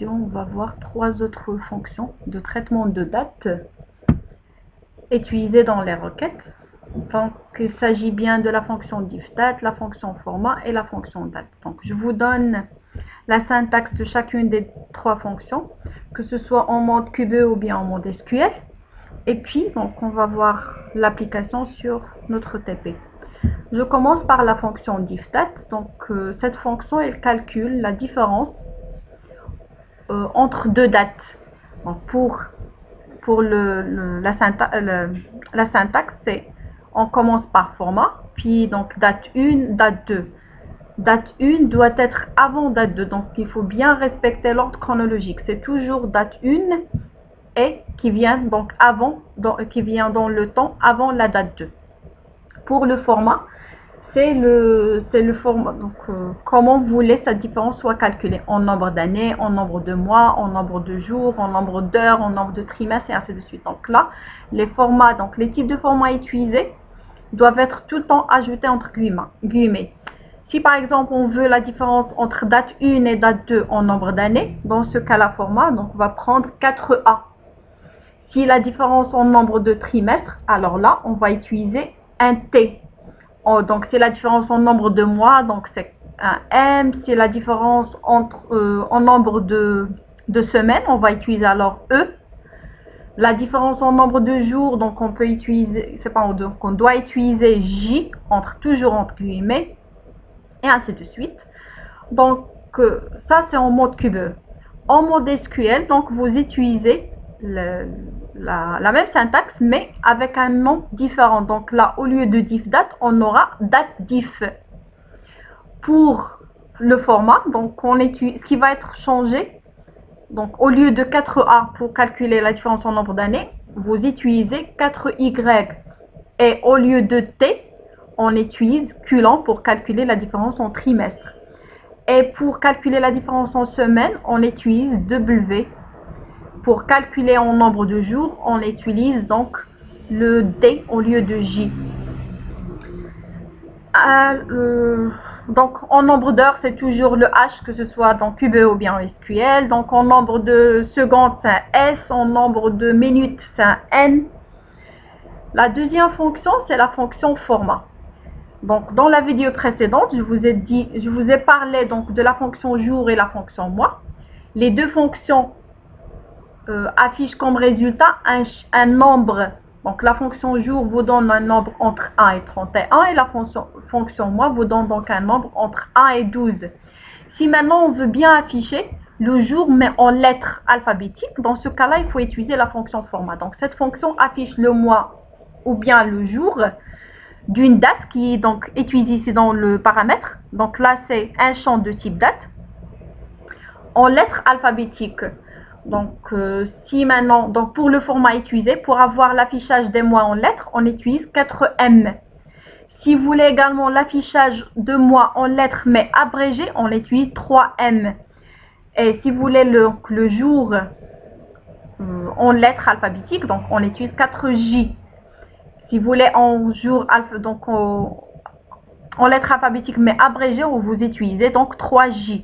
vidéo, on va voir 3 autres fonctions de traitement de date utilisées dans les requêtes. Donc, il s'agit bien de la fonction diffDate, la fonction format et la fonction date. Donc, je vous donne la syntaxe de chacune des 3 fonctions, que ce soit en mode QBE ou bien en mode SQL. Et puis, donc, on va voir l'application sur notre TP. Je commence par la fonction diffDate. Donc, cette fonction, elle calcule la différence entre 2 dates. Donc, pour la syntaxe, c'est on commence par format, puis donc date 1, date 2. Date 1 doit être avant date 2, donc il faut bien respecter l'ordre chronologique. C'est toujours date 1 et qui vient donc qui vient dans le temps avant la date 2. Pour le format, c'est le format. Donc, comment vous voulez cette différence soit calculée en nombre d'années, en nombre de mois, en nombre de jours, en nombre d'heures, en nombre de trimestres et ainsi de suite. Donc là, les formats, donc les types de formats utilisés doivent être tout le temps ajoutés entre guillemets. Si par exemple on veut la différence entre date 1 et date 2 en nombre d'années, dans ce cas-là format, donc on va prendre 4A. Si la différence en nombre de trimestres, alors là on va utiliser un T. Donc c'est la différence en nombre de mois, donc c'est un M. C'est la différence en nombre de semaines, on va utiliser alors E. La différence en nombre de jours, donc on peut utiliser, donc on doit utiliser J, toujours entre guillemets, et ainsi de suite. Donc ça c'est en mode QBE. En mode SQL, donc vous utilisez la même syntaxe, mais avec un nom différent. Donc là, au lieu de diffDate, on aura dateDiff. Pour le format, donc ce qui va être changé, donc au lieu de 4A pour calculer la différence en nombre d'années, vous utilisez 4Y. Et au lieu de T, on utilise Q pour calculer la différence en trimestre. Et pour calculer la différence en semaine, on utilise W. Pour calculer en nombre de jours, on utilise donc le D au lieu de J. Donc en nombre d'heures, c'est toujours le H, que ce soit dans QBE ou bien en SQL. Donc en nombre de secondes, c'est un S. En nombre de minutes, c'est un N. La deuxième fonction, c'est la fonction format. Donc dans la vidéo précédente, je vous ai parlé donc de la fonction jour et la fonction mois. Les deux fonctions affichent comme résultat un nombre. Donc la fonction jour vous donne un nombre entre 1 et 31 et la fonction mois vous donne donc un nombre entre 1 et 12. Si maintenant on veut bien afficher le jour mais en lettres alphabétiques, dans ce cas-là, il faut utiliser la fonction format. Donc cette fonction affiche le mois ou bien le jour d'une date qui est donc utilisée ici dans le paramètre. Donc là, c'est un champ de type date en lettres alphabétiques. Donc, si maintenant, donc pour le format utilisé, pour avoir l'affichage des mois en lettres, on utilise 4M. Si vous voulez également l'affichage de mois en lettres mais abrégé, on utilise 3M. Et si vous voulez le jour en lettres alphabétiques, donc on utilise 4J. Si vous voulez en jour donc en lettres alphabétiques mais abrégées, vous utilisez donc 3J.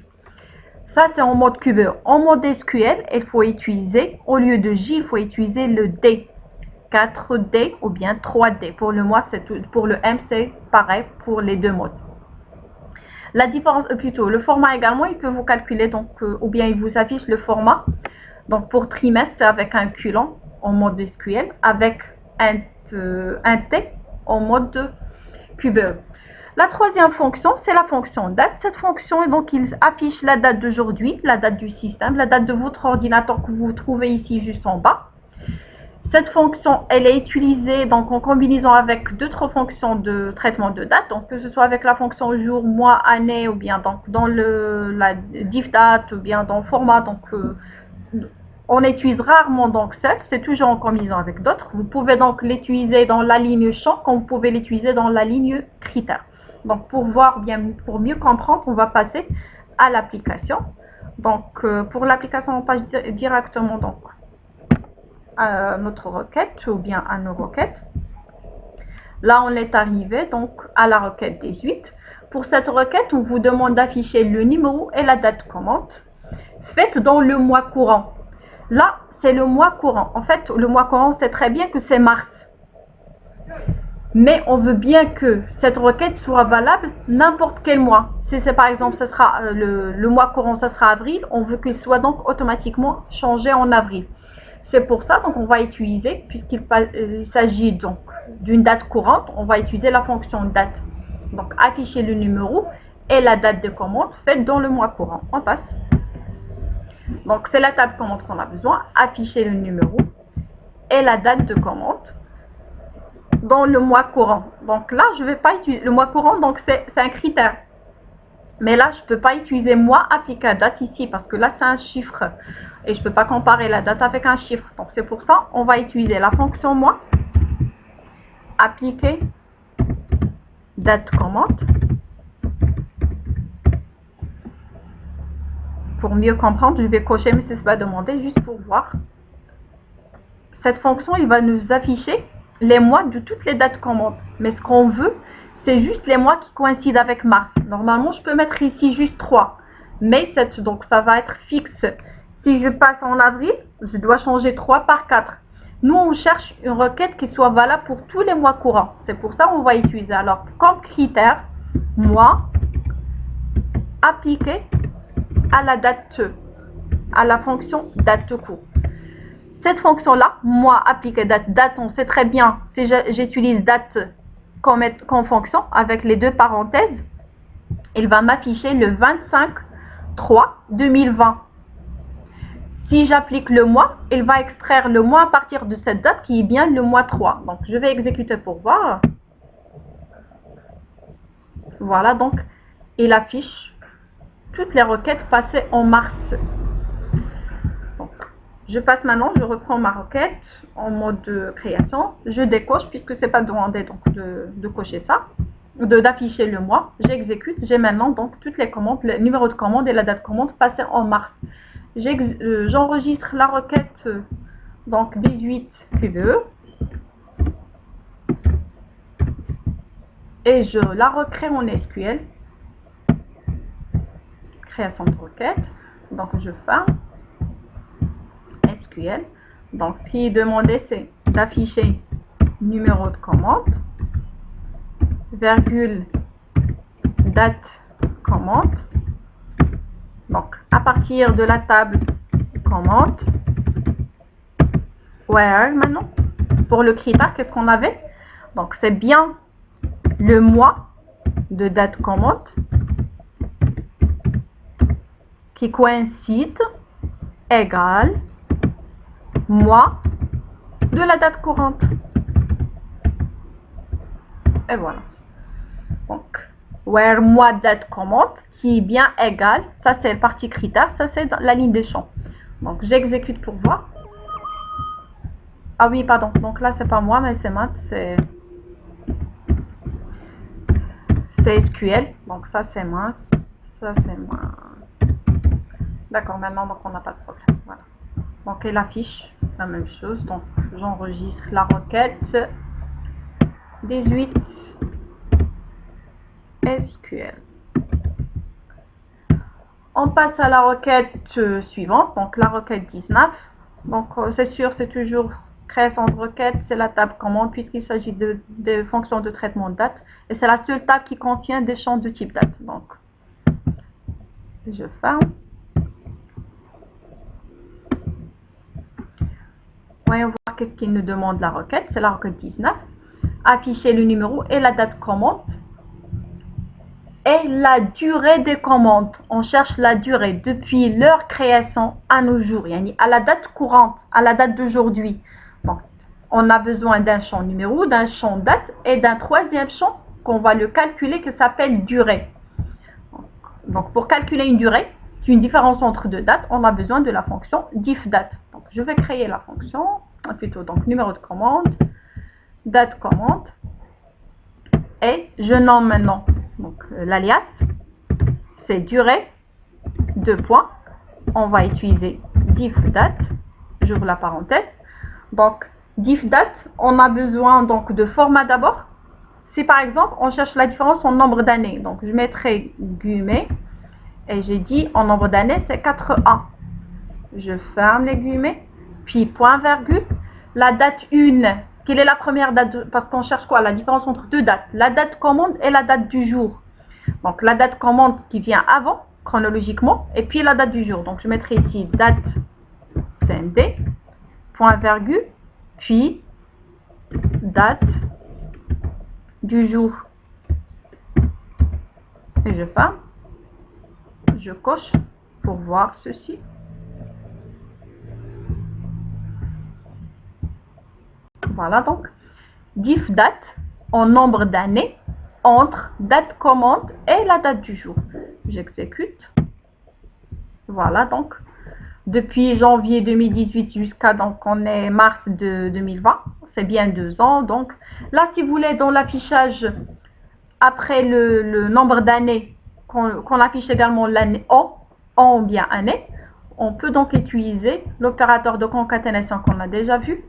Ça, c'est en mode QBE. En mode SQL, il faut utiliser, au lieu de J, il faut utiliser le D. 4D ou bien 3D. Pour le mois, pour le M, c'est pareil pour les deux modes. La différence, plutôt, le format également, il peut vous calculer, donc, ou bien il vous affiche le format. Donc, pour trimestre, c'est avec un Q en mode SQL, avec un T en mode QBE. La troisième fonction, c'est la fonction date. Cette fonction, donc, il affiche la date d'aujourd'hui, la date du système, la date de votre ordinateur que vous trouvez ici juste en bas. Cette fonction, elle est utilisée donc en combinaison avec d'autres fonctions de traitement de date, donc que ce soit avec la fonction jour, mois, année, ou bien donc dans la diffDate, ou bien dans format. Donc, on utilise rarement donc seul, c'est toujours en combinaison avec d'autres. Vous pouvez donc l'utiliser dans la ligne champ, comme vous pouvez l'utiliser dans la ligne critère. Donc pour pour mieux comprendre, on va passer à l'application. Donc pour l'application, on passe directement donc à notre requête ou bien à nos requêtes. Là, on est arrivé donc à la requête 18. Pour cette requête, on vous demande d'afficher le numéro et la date commande. faite dans le mois courant. Là, c'est le mois courant. En fait, le mois courant, on sait très bien que c'est mars. Mais on veut bien que cette requête soit valable n'importe quel mois. Si c'est par exemple, ce sera le mois courant, ce sera avril, on veut qu'il soit donc automatiquement changé en avril. C'est pour ça donc on va utiliser, puisqu'il s'agit donc d'une date courante, on va utiliser la fonction date. Donc afficher le numéro et la date de commande faite dans le mois courant. On passe. Donc c'est la table commande qu'on a besoin, afficher le numéro et la date de commande dans le mois courant. Donc là, je ne vais pas utiliser le mois courant, donc c'est un critère. Mais là, je ne peux pas utiliser mois appliqué à date ici, parce que là, c'est un chiffre. Et je ne peux pas comparer la date avec un chiffre. Donc c'est pour ça, on va utiliser la fonction mois, appliquer date commande. Pour mieux comprendre, je vais cocher, mais c'est pas demandé, juste pour voir. Cette fonction, il va nous afficher les mois de toutes les dates commandes. Mais ce qu'on veut, c'est juste les mois qui coïncident avec mars. Normalement, je peux mettre ici juste 3. Mais donc ça va être fixe. Si je passe en avril, je dois changer 3 par 4. Nous, on cherche une requête qui soit valable pour tous les mois courants. C'est pour ça qu'on va utiliser. Alors, comme critère, mois, appliqué à la date, à la fonction date court. Cette fonction-là, mois appliqué date, on sait très bien, si j'utilise date comme fonction avec les deux parenthèses, il va m'afficher le 25/3/2020. Si j'applique le mois, il va extraire le mois à partir de cette date qui est bien le mois 3. Donc, je vais exécuter pour voir. Voilà, donc, il affiche toutes les requêtes passées en mars. Donc, je passe maintenant, je reprends ma requête en mode de création. Je décoche puisque c'est pas demandé donc de cocher ça, d'afficher le mois. J'exécute. J'ai maintenant donc toutes les commandes, le numéro de commande et la date de commande passée en mars. J'enregistre la requête donc 18 QBE et je la recrée en SQL. Création de requête. Donc je ferme. SQL. Donc, ce qui est demandé, c'est d'afficher numéro de commande, virgule, date commande. Donc, à partir de la table commande, where maintenant, pour le critère, qu'est-ce qu'on avait? Donc, c'est bien le mois de date commande qui coïncide égale mois de la date courante. Et voilà. Donc, where mois date commande qui est bien égal, ça c'est le partie critère, ça c'est la ligne des champs. Donc, j'exécute pour voir. Ah oui, pardon. Donc là, c'est pas moi, mais c'est maths, c'est SQL. Donc ça c'est maths, ça c'est maths. D'accord, maintenant donc on n'a pas de problème. Voilà. Donc elle affiche la même chose. Donc j'enregistre la requête 18 SQL. On passe à la requête suivante, donc la requête 19. Donc c'est sûr, c'est toujours création de requête, c'est la table commande puisqu'il s'agit de fonctions de traitement de date. Et c'est la seule table qui contient des champs de type date. Donc je ferme. Voyons voir qu'est-ce qu'il nous demande la requête. C'est la requête 19. Afficher le numéro et la date commande. Et la durée des commandes. On cherche la durée depuis leur création à nos jours. À la date courante, à la date d'aujourd'hui. Donc, on a besoin d'un champ numéro, d'un champ date et d'un troisième champ qu'on va le calculer qui s'appelle durée. Donc, pour calculer une durée, c'est une différence entre deux dates, on a besoin de la fonction diffDate. Donc, je vais créer la fonction, plutôt donc numéro de commande, date commande, et je nomme maintenant donc l'alias, c'est durée, deux points, on va utiliser diffDate, j'ouvre la parenthèse. Donc, diffDate, on a besoin donc de format d'abord. Si par exemple, on cherche la différence en nombre d'années, donc je mettrai guillemets, Et j'ai dit en nombre d'années, c'est 4A. Je ferme les guillemets, puis point virgule. La date 1, quelle est la première date? Parce qu'on cherche quoi? La différence entre deux dates. La date commande et la date du jour. Donc la date commande qui vient avant, chronologiquement, et puis la date du jour. Donc je mettrai ici date CMD, point virgule, puis date du jour. Et je ferme. Je coche pour voir ceci. Voilà donc. Diff date en nombre d'années entre date commande et la date du jour. J'exécute. Voilà donc. Depuis janvier 2018 jusqu'à donc on est mars de 2020. C'est bien 2 ans. Donc là, si vous voulez, dans l'affichage, après le nombre d'années, qu'on affiche également l'année an ou bien année, on peut donc utiliser l'opérateur de concaténation qu'on a déjà vu.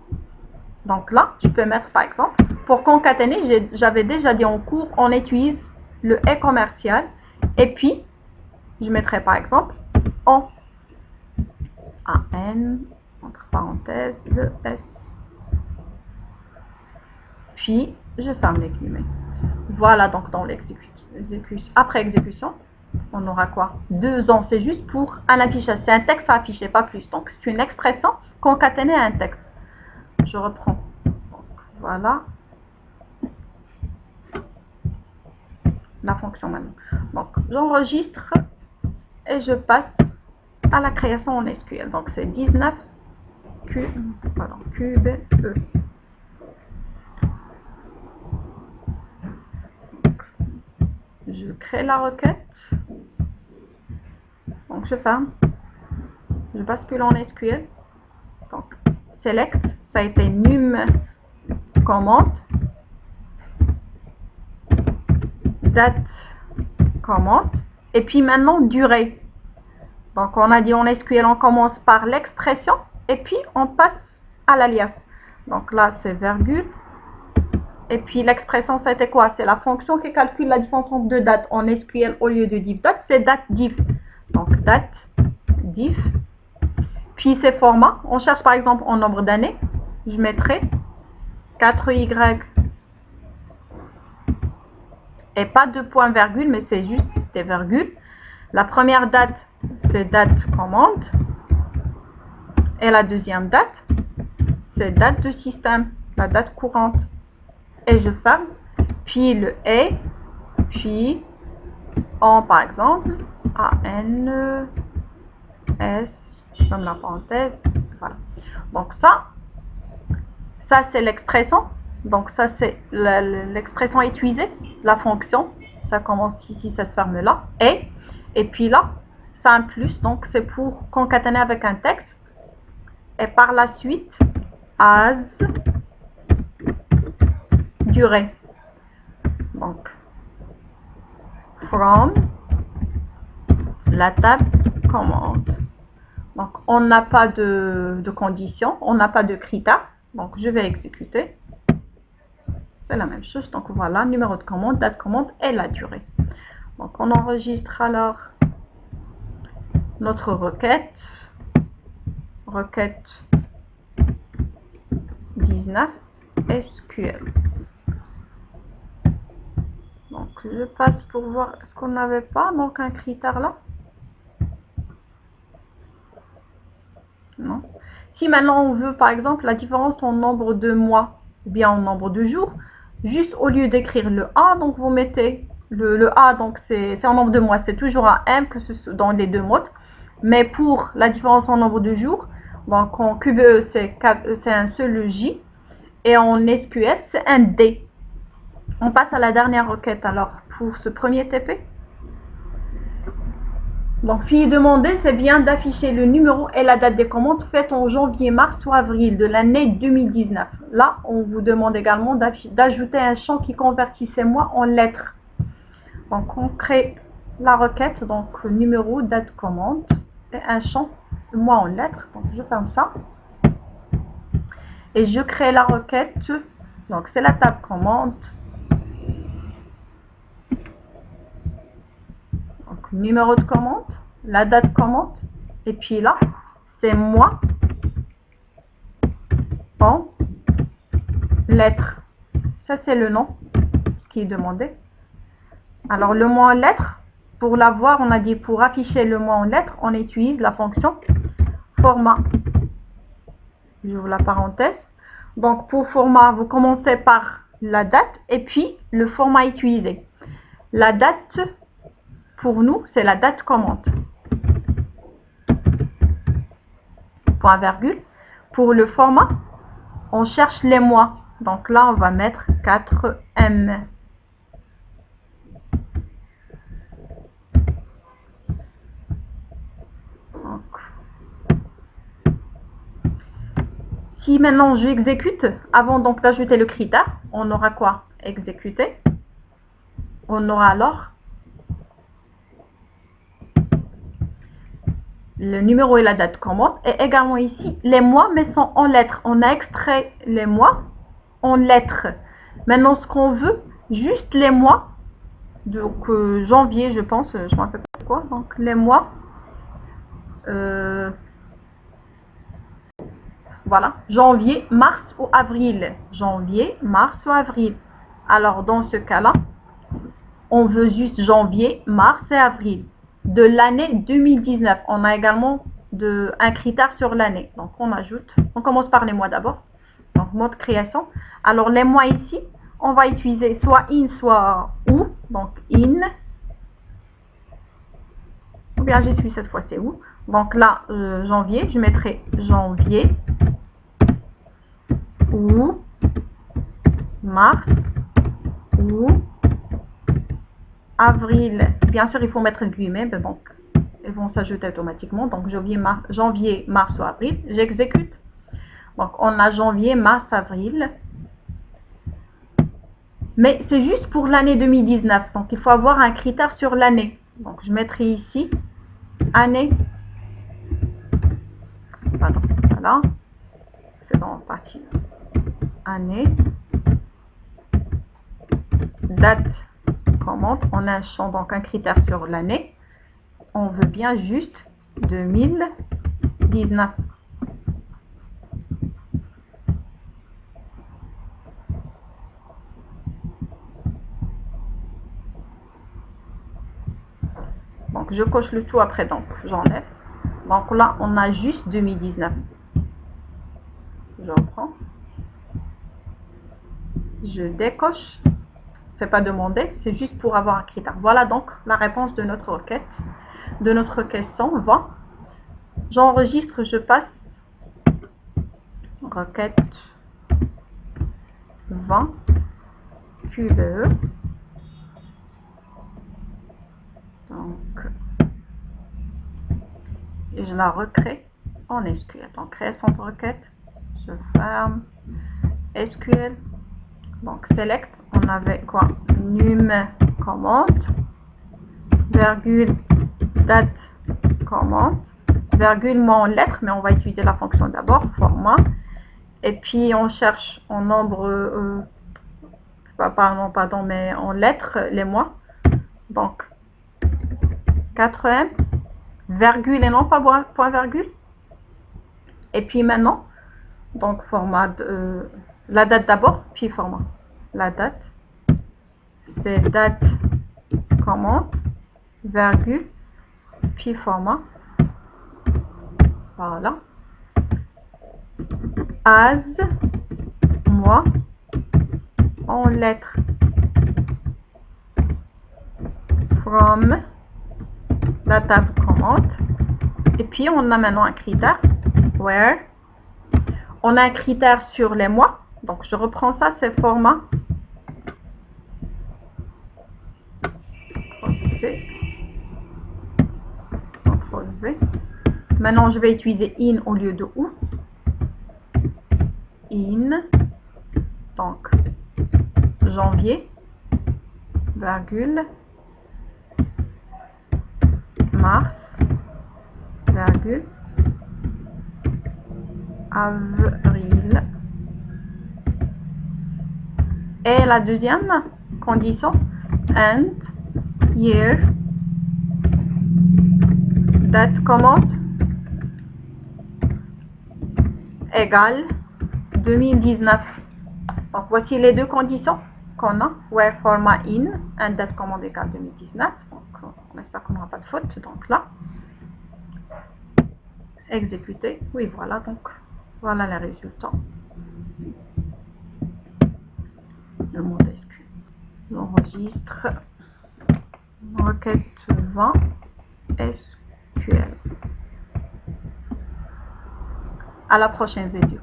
Donc là, je peux mettre par exemple, pour concaténer, j'avais déjà dit en cours, on utilise le et commercial. Et puis, je mettrai par exemple en AN, entre parenthèses, le S. Puis, je ferme les guillemets. Voilà donc dans l'exécution. Après exécution, on aura quoi? 2 ans, c'est juste pour un affichage. C'est un texte à afficher, pas plus. Donc, c'est une expression concaténée à un texte. Je reprends. Donc, voilà. La fonction maintenant. Donc, j'enregistre et je passe à la création en SQL. Donc, c'est 19 QBE. Je crée la requête. Donc, je ferme. Je bascule en SQL. Donc, select, ça a été num commande. Date commande. Et puis maintenant, durée. Donc, on a dit en SQL, on commence par l'expression et puis on passe à l'alias. Donc là, c'est virgule. Et puis l'expression, c'était quoi? C'est la fonction qui calcule la différence entre deux dates en SQL au lieu de diff date, c'est date diff. Donc date diff. Puis ces formats, on cherche par exemple en nombre d'années. Je mettrai 4Y et pas de point virgule, mais c'est juste des virgules. La première date, c'est date commande. Et la deuxième date, c'est date de système, la date courante. Et je ferme. Puis le et, puis en par exemple, AN, S, je donne la parenthèse. Voilà. Donc ça c'est l'expression. Donc ça c'est l'expression utilisée, la fonction. Ça commence ici, ça se ferme là. Et puis là, c'est un plus. Donc c'est pour concaténer avec un texte. Et par la suite, as, durée. Donc, from, la table commande. Donc, on n'a pas de condition, on n'a pas de critères. Donc, je vais exécuter. C'est la même chose. Donc, voilà, numéro de commande, date commande et la durée. Donc, on enregistre alors notre requête. Requête 19 SQL. Donc, je passe pour voir est-ce qu'on n'avait pas donc un critère là. Non. Si maintenant on veut par exemple la différence en nombre de mois ou bien en nombre de jours, juste au lieu d'écrire le A, donc vous mettez le A, donc c'est en nombre de mois, c'est toujours un M que ce soit dans les deux modes. Mais pour la différence en nombre de jours, donc en QBE c'est un seul J et en SQL c'est un D. On passe à la dernière requête alors pour ce premier TP. Donc, ce qui est demandé, c'est bien d'afficher le numéro et la date des commandes faites en janvier, mars ou avril de l'année 2019. Là, on vous demande également d'ajouter un champ qui convertit ces mois en lettres. Donc, on crée la requête, donc numéro, date, commande, et un champ mois en lettres. Donc, je ferme ça. Et je crée la requête, donc c'est la table commande. Donc, Donc, numéro de commande, la date commande, et puis là, c'est mois en lettres. Ça, c'est le nom qui est demandé. Alors, le mois en lettres, pour l'avoir, on a dit pour afficher le mois en lettres, on utilise la fonction format. J'ouvre la parenthèse. Donc, pour format, vous commencez par la date et puis le format utilisé. La date, pour nous, c'est la date commande. Point virgule. Pour le format, on cherche les mois. Donc là, on va mettre 4M. Donc, si maintenant j'exécute, avant donc d'ajouter le critère, on aura quoi? Exécuter. On aura alors le numéro et la date commande. Et également ici, les mois, mais sont en lettres. On a extrait les mois en lettres. Maintenant, ce qu'on veut, juste les mois. Donc, janvier, je pense, je ne me rappelle pas quoi. Donc, les mois. Voilà, janvier, mars ou avril. Janvier, mars ou avril. Alors, dans ce cas-là, on veut juste janvier, mars et avril. De l'année 2019. On a également un critère sur l'année. Donc, on ajoute. On commence par les mois d'abord. Donc, mode création. Alors, les mois ici, on va utiliser soit in, soit ou. Donc, in. Ou bien, j'utilise cette fois, c'est où. Donc là, janvier, je mettrai janvier. Ou mars ou avril. Bien sûr, il faut mettre le guillemets, mais donc ils vont s'ajouter automatiquement. Donc janvier, mars ou avril, j'exécute. Donc on a janvier, mars, avril. Mais c'est juste pour l'année 2019. Donc il faut avoir un critère sur l'année. Donc je mettrai ici année. Pardon, voilà. C'est dans partie année. Date commande. On a un champ, donc un critère sur l'année. On veut bien juste 2019. Donc je coche le tout après, donc j'enlève. Donc là on a juste 2019. Je reprends. Je décoche. C'est pas demandé, c'est juste pour avoir un critère. Voilà donc la réponse de notre requête. De notre question 20. J'enregistre, je passe. Requête 20 QBE. Donc, et je la recrée en SQL. Donc, création de requête. Je ferme. SQL. Donc, select. On avait quoi? Num commande. Virgule date commande. Virgule moi en lettres, mais on va utiliser la fonction d'abord. Format. Et puis, on cherche en nombre, pardon, mais en lettres, les mois. Donc, 4M, virgule et non pas point virgule. Et puis maintenant, donc format, la date d'abord, puis format. La date, c'est date commande, virgule, puis format. Voilà. As, mois, en lettres. From, la table commande. Et puis on a maintenant un critère. Where. On a un critère sur les mois. Donc je reprends ça, c'est format. CTRL V. Maintenant je vais utiliser in au lieu de ou. In. Donc janvier. Virgule. Mars. Virgule. Avril. Et la deuxième condition, and year date commande égale 2019. Donc voici les deux conditions qu'on a, where format in and date commande égale 2019. Donc on espère qu'on n'aura pas de faute. Donc là, exécuter. Oui, voilà, donc voilà les résultats. Le mot SQL. J'enregistre requête 20 SQL. À la prochaine vidéo.